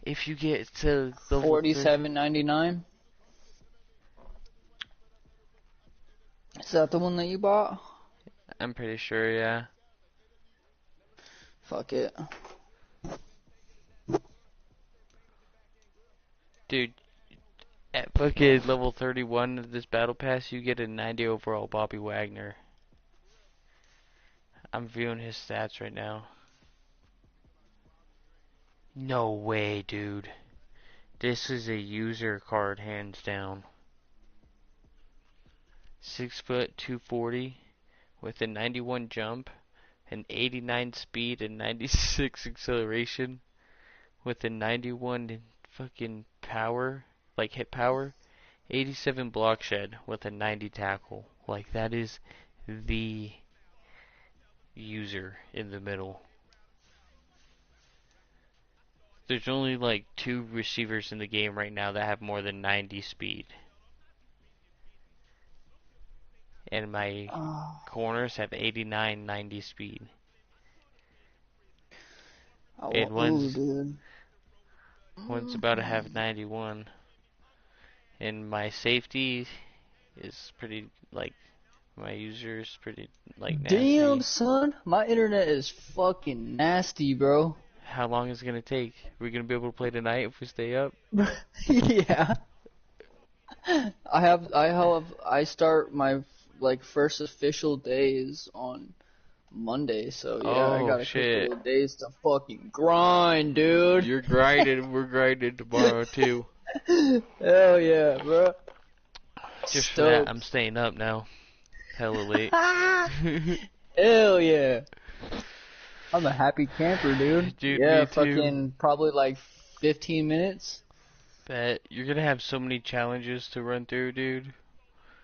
if you get to level 30. 47.99. Is that the one that you bought? I'm pretty sure, yeah. Fuck it. Dude, at fucking level 31 of this battle pass, you get a 90 overall Bobby Wagner. I'm viewing his stats right now. No way, dude. This is a user card, hands down. 6 foot 240 with a 91 jump, an 89 speed and 96 acceleration with a 91 fucking power, like hit power, 87 block shed with a 90 tackle. Like that is the user in the middle. There's only like 2 receivers in the game right now that have more than 90 speed. And my Oh, corners have 89, 90 speed. And ooh, one's dude. about to have 91. And my safety is pretty, like, my user is pretty, like, Damn, nasty. son. My internet is fucking nasty, bro. How long is it gonna take? Are we gonna be able to play tonight if we stay up? Yeah. I start my like first official days on Monday, so yeah, I Oh got a couple shit. of days to fucking grind, dude. You're grinding, we're grinding tomorrow too. Hell yeah, bro. Just for that, I'm Stoked. staying up now. Hella late. Hell yeah. I'm a happy camper, dude. Dude, Yeah, me too. fucking probably like 15 minutes. Bet you're gonna have so many challenges to run through, dude.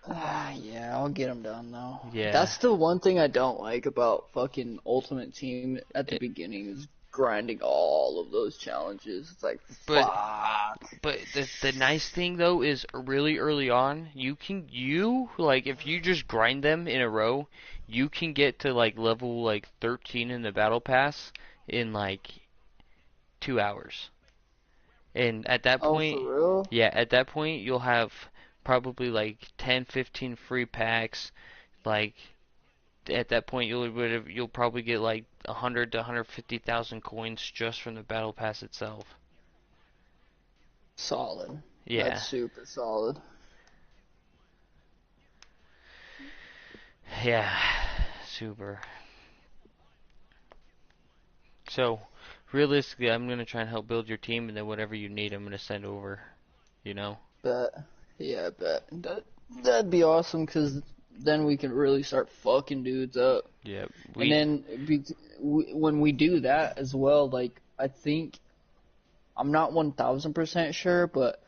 Yeah, I'll get them done though. Yeah. That's the one thing I don't like about fucking Ultimate Team at the It, beginning is grinding all of those challenges. It's like, but fuck. but the nice thing though is really early on, you like if you just grind them in a row, you can get to like level like 13 in the battle pass in like 2 hours. And at that Oh, for point, real? yeah, at that point you'll have probably like 10, 15 free packs. Like at that point you'll probably get like 100 to 150,000 coins just from the battle pass itself. Solid. That's Yeah. super solid. Yeah. Super. So, realistically, I'm going to try and help build your team, and then whatever you need, I'm going to send over, you know? Bet. Yeah, bet. That'd be awesome because then we can really start fucking dudes up. Yeah, And then when we do that as well, like, I think, I'm not 1000% sure, but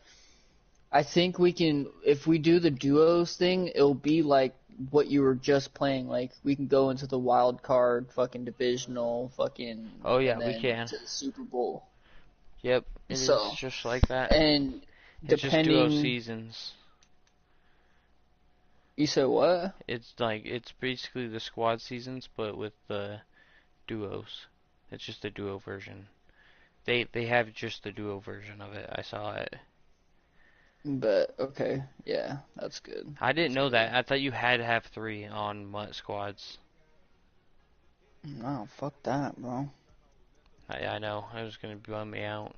I think we can, if we do the duos thing, it'll be like what you were just playing. Like, we can go into the wild card, fucking divisional, fucking, oh, yeah, and we then can. to the Super Bowl. Yep, it is So, just like that. and It's just duo depending, seasons. you said what? It's like, it's basically the squad seasons, but with the duos. It's just a duo version. They have just the duo version of it. I saw it. But, okay, yeah, that's good. I didn't That's know good. that. I thought you had to have 3 on MUT squads. No, fuck that, bro. I know. It was gonna bum me out.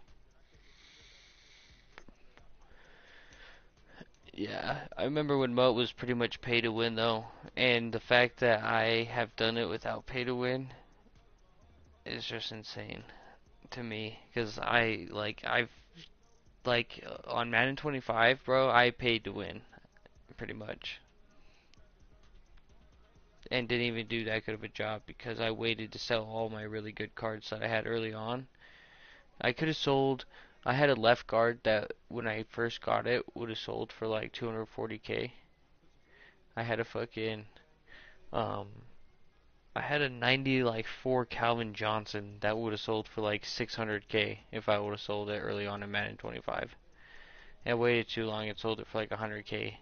Yeah, I remember when MUT was pretty much pay to win though, and the fact that I have done it without pay to win is just insane to me. Cause I've on Madden 25, bro, I paid to win pretty much, and didn't even do that good of a job because I waited to sell all my really good cards that I had early on. I could have sold. I had a left guard that when I first got it would have sold for like 240K. I had a fucking um I had a 90 like 4 Calvin Johnson that would have sold for like 600K if I would have sold it early on in Madden 25. I waited too long and sold it for like 100K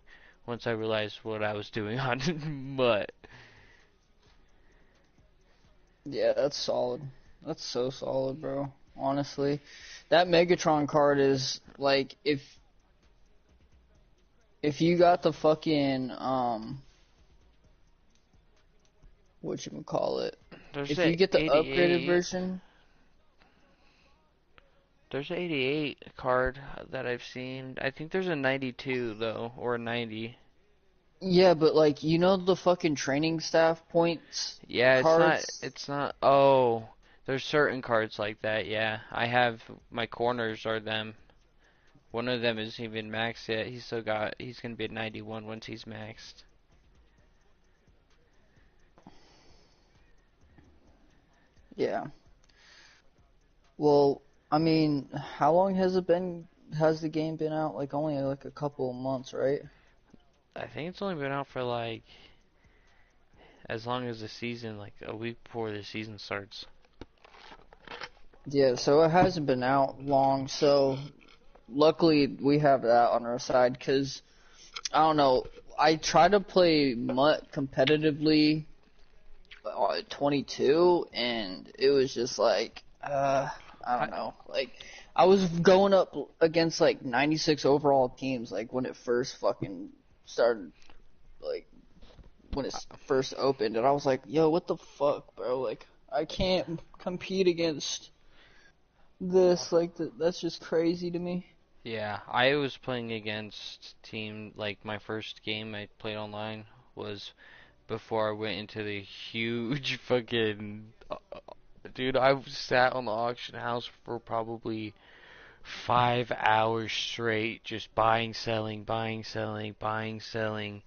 once I realized what I was doing on but Yeah, that's solid. That's so solid, bro. Honestly, that Megatron card is like if you got the fucking whatchamacallit, there's if you a get the upgraded 88 version, there's a 88 card that I've seen. I think there's a 92 though or a 90. yeah, but like you know the fucking training staff points Yeah, cards. it's not, oh, there's certain cards like that, yeah. I have, my corners are them. One of them isn't even maxed yet. He's gonna be at 91 once he's maxed. Yeah. Well, I mean, how long has it been? Has the game been out? Like only like a couple of months, right? I think it's only been out for like as long as the season, like a week before the season starts. Yeah, so it hasn't been out long. So luckily we have that on our side because I don't know. I try to play MUT competitively at 22, and it was just like, I I, don't know. Like, I was going up against like 96 overall teams, like when it first fucking started, like when it first opened, and I was like, yo, what the fuck, bro? Like, I can't compete against this. Like, that's just crazy to me. yeah, I was playing against team like my first game I played online was before I went into the huge fucking dude. I sat on the auction house for probably 5 hours straight, just buying, selling, buying, selling, buying, selling,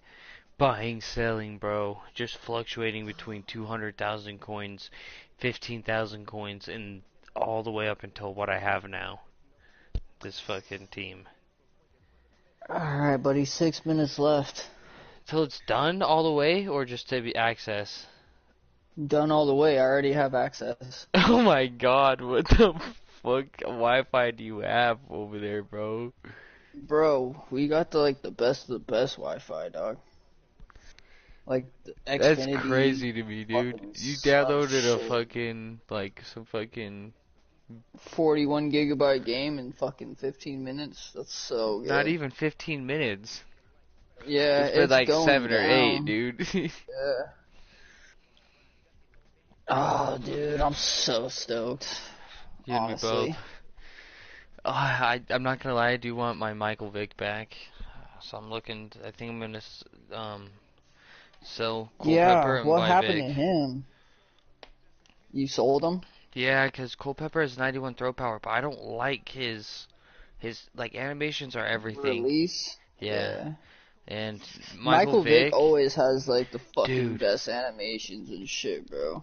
buying, selling, bro. Just fluctuating between 200,000 coins, 15,000 coins, and all the way up until what I have now. This fucking team. Alright, buddy, 6 minutes left. Till it's done all the way, or just to be access? Done all the way. I already have access. Oh my god, what the fuck Wi-Fi do you have over there, bro? Bro, we got the best of the best Wi-Fi, dog. Like the That's Xfinity, crazy to me, dude. fucking You some downloaded a shit. fucking, like, some fucking, 41 gigabyte game in fucking 15 minutes. That's so not good. even 15 minutes. Yeah, It's been it's like going 7 or 8, down. dude. Yeah. Oh, dude, I'm so stoked. You and me both. Honestly. Oh, I'm not gonna lie, I do want my Michael Vick back. So I'm looking, I think I'm gonna, sell Yeah, Culpepper and what buy happened Vick. to him? You sold him? Yeah, because Culpepper has 91 throw power, but I don't like his like animations are everything. Release? Yeah, Yeah. and Michael Michael Vick Vick, always has like the fucking dude, best animations and shit, bro.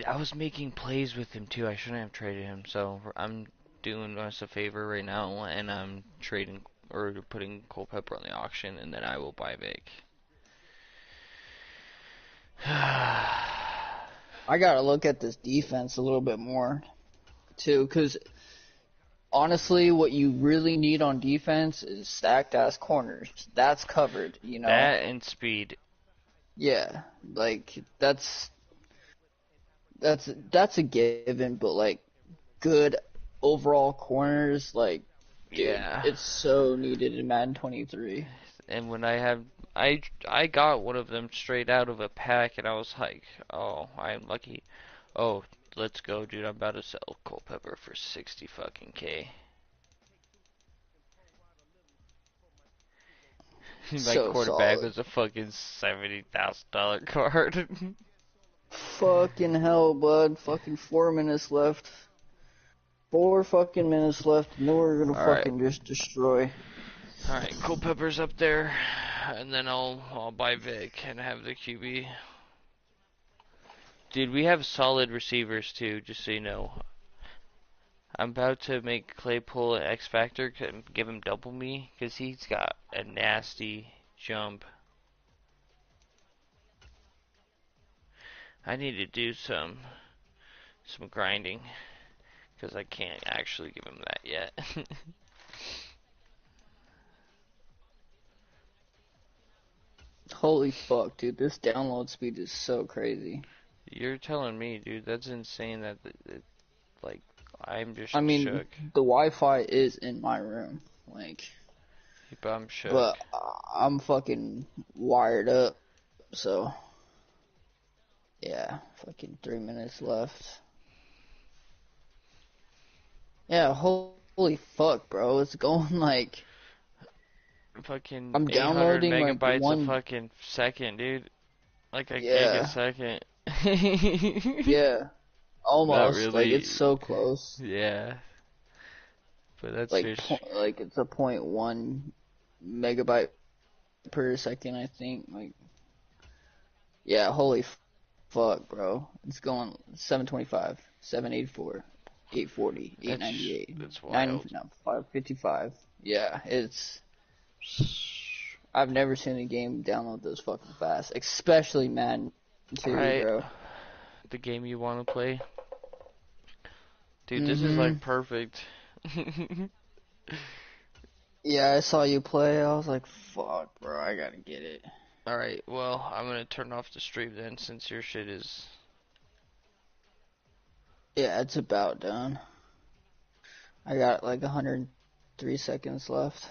I was making plays with him too. I shouldn't have traded him, so I'm doing us a favor right now, and I'm trading or putting Culpepper on the auction, and then I will buy Vick. I gotta look at this defense a little bit more too, because honestly, what you really need on defense is stacked ass corners. That's covered, you know. That and speed. Yeah, like that's a given, but like good overall corners, like dude, Yeah. it's so needed in Madden 23. And when I got one of them straight out of a pack, and I was like, oh, I'm lucky. Oh, let's go, dude. I'm about to sell Culpepper for 60 fucking K. My So quarterback solid. was a fucking $70,000 card. Fucking hell, bud. Fucking 4 minutes left. 4 fucking minutes left, and then we're gonna Alright. fucking just destroy. Alright, Culpepper's up there. And then I'll buy Vic and have the QB. Dude, we have solid receivers too, just so you know. I'm about to make Claypool an X Factor, give him double me, because he's got a nasty jump. I need to do some grinding, because I can't actually give him that yet. Holy fuck, dude, this download speed is so crazy. You're telling me, dude, that's insane that, like, I'm just I mean, shook. the Wi-Fi is in my room, like, I'm shook. but I'm fucking wired up, so yeah, fucking 3 minutes left. Yeah, holy fuck, bro, it's going like Fucking I'm 800 downloading like megabytes a one, fucking second, dude. Like a gig a yeah, second. yeah, Not almost like it's really. so close. Yeah. But that's Like just like it's a point 1 megabyte per second, I think. Like, yeah, holy fuck, bro. It's going 725. 784, 840, That's 898, that's 9, wild. no, 555. Yeah, I've never seen a game download this fucking fast, especially Madden 2, Right, bro. the game you want to play, dude. This is Mm-hmm. like perfect. Yeah, I saw you play. I was like, fuck, bro, I gotta get it. All right, well, I'm gonna turn off the stream then, since your shit is. Yeah, it's about done. I got like 103 seconds left.